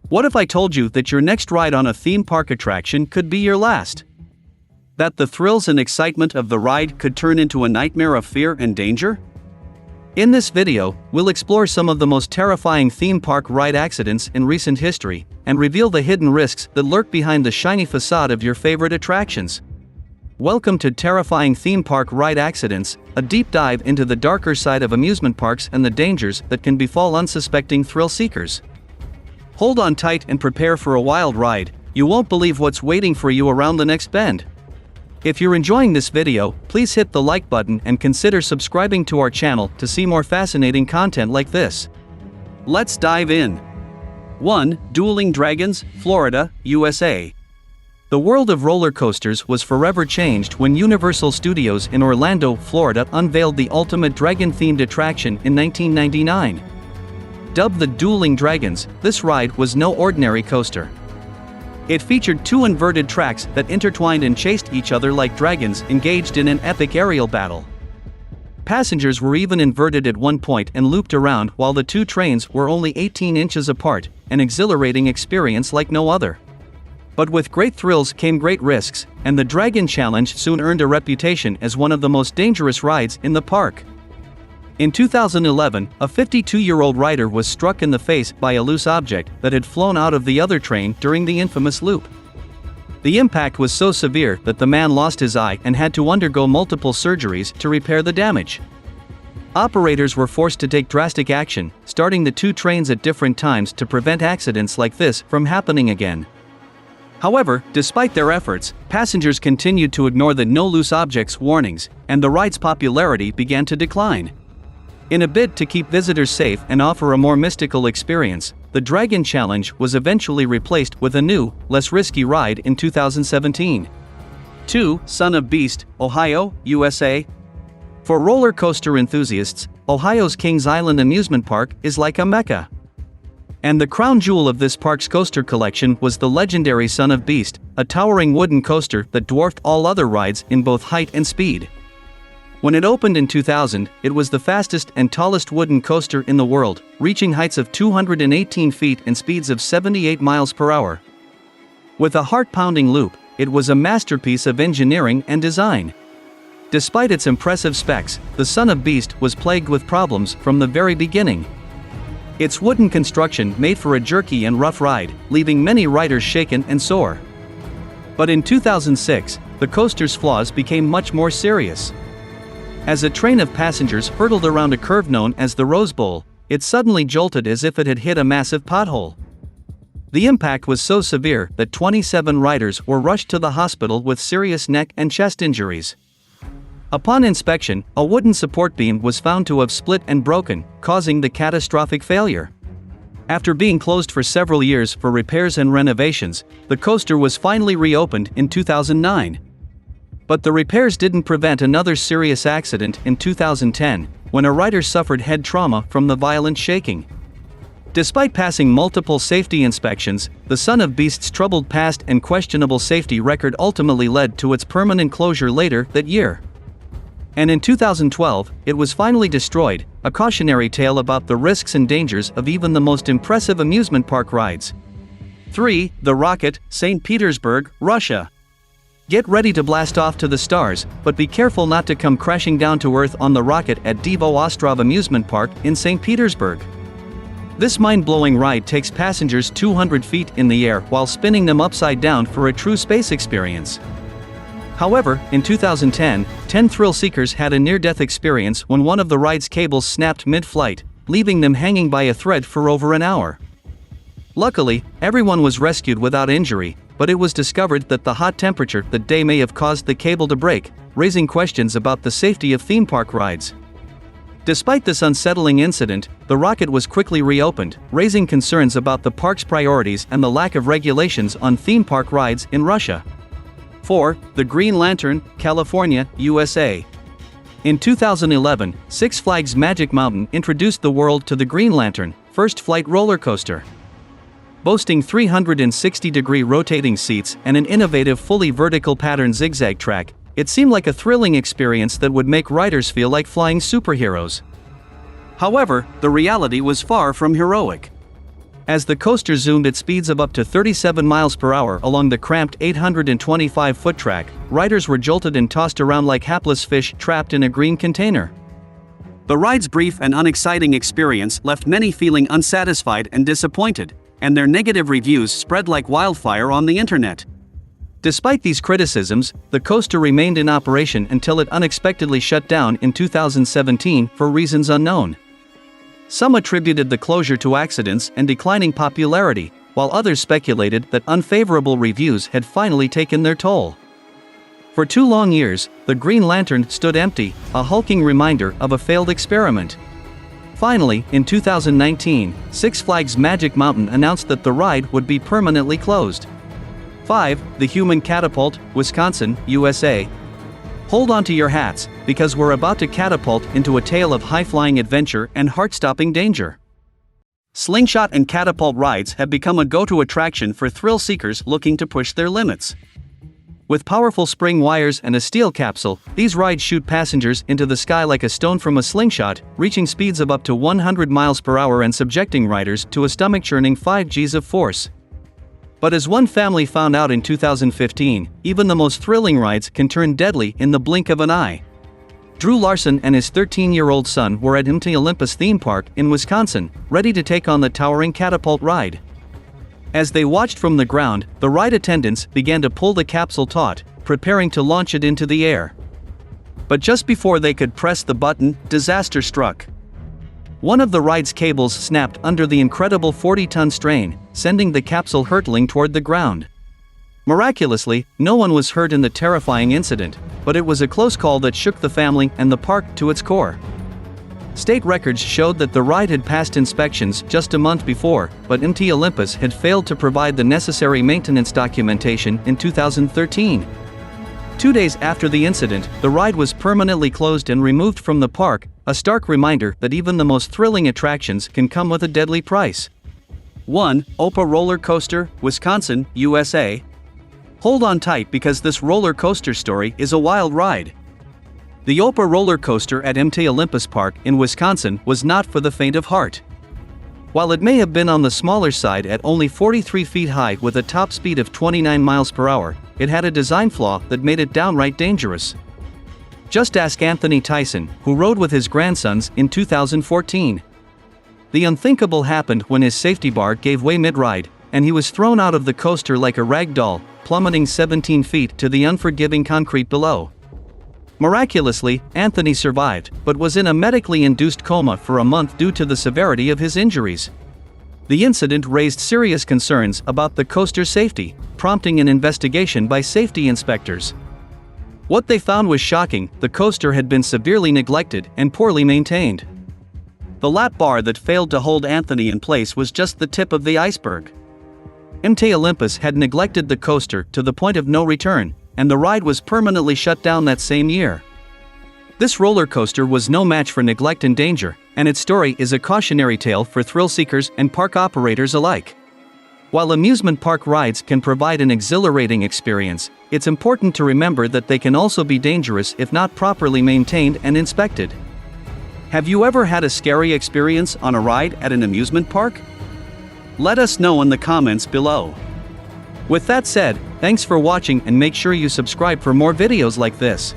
What if I told you that your next ride on a theme park attraction could be your last? That the thrills and excitement of the ride could turn into a nightmare of fear and danger? In this video, we'll explore some of the most terrifying theme park ride accidents in recent history, and reveal the hidden risks that lurk behind the shiny facade of your favorite attractions. Welcome to Terrifying Theme Park Ride Accidents, a deep dive into the darker side of amusement parks and the dangers that can befall unsuspecting thrill seekers. Hold on tight and prepare for a wild ride. You won't believe what's waiting for you around the next bend. If you're enjoying this video, please hit the like button and consider subscribing to our channel to see more fascinating content like this. Let's dive in. 1. Dueling Dragons, Florida, USA. The world of roller coasters was forever changed when Universal Studios in Orlando, Florida unveiled the ultimate dragon-themed attraction in 1999. Dubbed the Dueling Dragons, this ride was no ordinary coaster. It featured two inverted tracks that intertwined and chased each other like dragons engaged in an epic aerial battle. Passengers were even inverted at one point and looped around while the two trains were only 18 inches apart, an exhilarating experience like no other. But with great thrills came great risks, and the Dragon Challenge soon earned a reputation as one of the most dangerous rides in the park. In 2011, a 52-year-old rider was struck in the face by a loose object that had flown out of the other train during the infamous loop. The impact was so severe that the man lost his eye and had to undergo multiple surgeries to repair the damage. Operators were forced to take drastic action, starting the two trains at different times to prevent accidents like this from happening again. However, despite their efforts, passengers continued to ignore the no loose objects warnings, and the ride's popularity began to decline. In a bid to keep visitors safe and offer a more mystical experience, the Dragon Challenge was eventually replaced with a new, less risky ride in 2017. 2. Son of Beast, Ohio, USA. For roller coaster enthusiasts, Ohio's Kings Island amusement park is like a mecca. And the crown jewel of this park's coaster collection was the legendary Son of Beast, a towering wooden coaster that dwarfed all other rides in both height and speed. When it opened in 2000, it was the fastest and tallest wooden coaster in the world, reaching heights of 218 feet and speeds of 78 miles per hour. With a heart-pounding loop, it was a masterpiece of engineering and design. Despite its impressive specs, the Son of Beast was plagued with problems from the very beginning. Its wooden construction made for a jerky and rough ride, leaving many riders shaken and sore. But in 2006, the coaster's flaws became much more serious. As a train of passengers hurtled around a curve known as the Rose Bowl, it suddenly jolted as if it had hit a massive pothole. The impact was so severe that 27 riders were rushed to the hospital with serious neck and chest injuries. Upon inspection, a wooden support beam was found to have split and broken, causing the catastrophic failure. After being closed for several years for repairs and renovations, the coaster was finally reopened in 2009. But the repairs didn't prevent another serious accident in 2010, when a rider suffered head trauma from the violent shaking. Despite passing multiple safety inspections, the Son of Beast's troubled past and questionable safety record ultimately led to its permanent closure later that year. And in 2012, it was finally destroyed, a cautionary tale about the risks and dangers of even the most impressive amusement park rides. 3. The Rocket, St. Petersburg, Russia. Get ready to blast off to the stars, but be careful not to come crashing down to Earth on the Rocket at Divo Ostrov Amusement Park in St. Petersburg. This mind-blowing ride takes passengers 200 feet in the air while spinning them upside down for a true space experience. However, in 2010, 10 thrill seekers had a near-death experience when one of the ride's cables snapped mid-flight, leaving them hanging by a thread for over an hour. Luckily, everyone was rescued without injury, but it was discovered that the hot temperature that day may have caused the cable to break, raising questions about the safety of theme park rides. Despite this unsettling incident, the Rocket was quickly reopened, raising concerns about the park's priorities and the lack of regulations on theme park rides in Russia. 4. The Green Lantern, California, USA. In 2011, Six Flags Magic Mountain introduced the world to the Green Lantern, first flight roller coaster. Boasting 360-degree rotating seats and an innovative fully vertical pattern zigzag track, it seemed like a thrilling experience that would make riders feel like flying superheroes. However, the reality was far from heroic. As the coaster zoomed at speeds of up to 37 miles per hour along the cramped 825-foot track, riders were jolted and tossed around like hapless fish trapped in a green container. The ride's brief and unexciting experience left many feeling unsatisfied and disappointed, and their negative reviews spread like wildfire on the internet. Despite these criticisms, the coaster remained in operation until it unexpectedly shut down in 2017 for reasons unknown. Some attributed the closure to accidents and declining popularity, while others speculated that unfavorable reviews had finally taken their toll. For 2 long years, the Green Lantern stood empty, a hulking reminder of a failed experiment. Finally, in 2019, Six Flags Magic Mountain announced that the ride would be permanently closed. 5. The Human Catapult, Wisconsin, USA. Hold on to your hats, because we're about to catapult into a tale of high-flying adventure and heart-stopping danger. Slingshot and catapult rides have become a go-to attraction for thrill seekers looking to push their limits. With powerful spring wires and a steel capsule, these rides shoot passengers into the sky like a stone from a slingshot, reaching speeds of up to 100 miles per hour and subjecting riders to a stomach-churning 5 Gs of force. But as one family found out in 2015, even the most thrilling rides can turn deadly in the blink of an eye. Drew Larson and his 13-year-old son were at MT Olympus theme park in Wisconsin, ready to take on the towering catapult ride. As they watched from the ground, the ride attendants began to pull the capsule taut, preparing to launch it into the air. But just before they could press the button, disaster struck. One of the ride's cables snapped under the incredible 40-ton strain, sending the capsule hurtling toward the ground. Miraculously, no one was hurt in the terrifying incident, but it was a close call that shook the family and the park to its core. State records showed that the ride had passed inspections just a month before, but MT Olympus had failed to provide the necessary maintenance documentation in 2013. 2 days after the incident, the ride was permanently closed and removed from the park, a stark reminder that even the most thrilling attractions can come with a deadly price. 1. Opa Roller Coaster, Wisconsin, USA. Hold on tight because this roller coaster story is a wild ride. The Opa roller coaster at MT Olympus Park in Wisconsin was not for the faint of heart. While it may have been on the smaller side at only 43 feet high with a top speed of 29 miles per hour, it had a design flaw that made it downright dangerous. Just ask Anthony Tyson, who rode with his grandsons in 2014. The unthinkable happened when his safety bar gave way mid-ride, and he was thrown out of the coaster like a rag doll, plummeting 17 feet to the unforgiving concrete below. Miraculously, Anthony survived, but was in a medically induced coma for a month due to the severity of his injuries. The incident raised serious concerns about the coaster's safety, prompting an investigation by safety inspectors. What they found was shocking: the coaster had been severely neglected and poorly maintained. The lap bar that failed to hold Anthony in place was just the tip of the iceberg. MT Olympus had neglected the coaster to the point of no return, and the ride was permanently shut down that same year. This roller coaster was no match for neglect and danger, and its story is a cautionary tale for thrill seekers and park operators alike. While amusement park rides can provide an exhilarating experience, it's important to remember that they can also be dangerous if not properly maintained and inspected. Have you ever had a scary experience on a ride at an amusement park? Let us know in the comments below. With that said, thanks for watching and make sure you subscribe for more videos like this.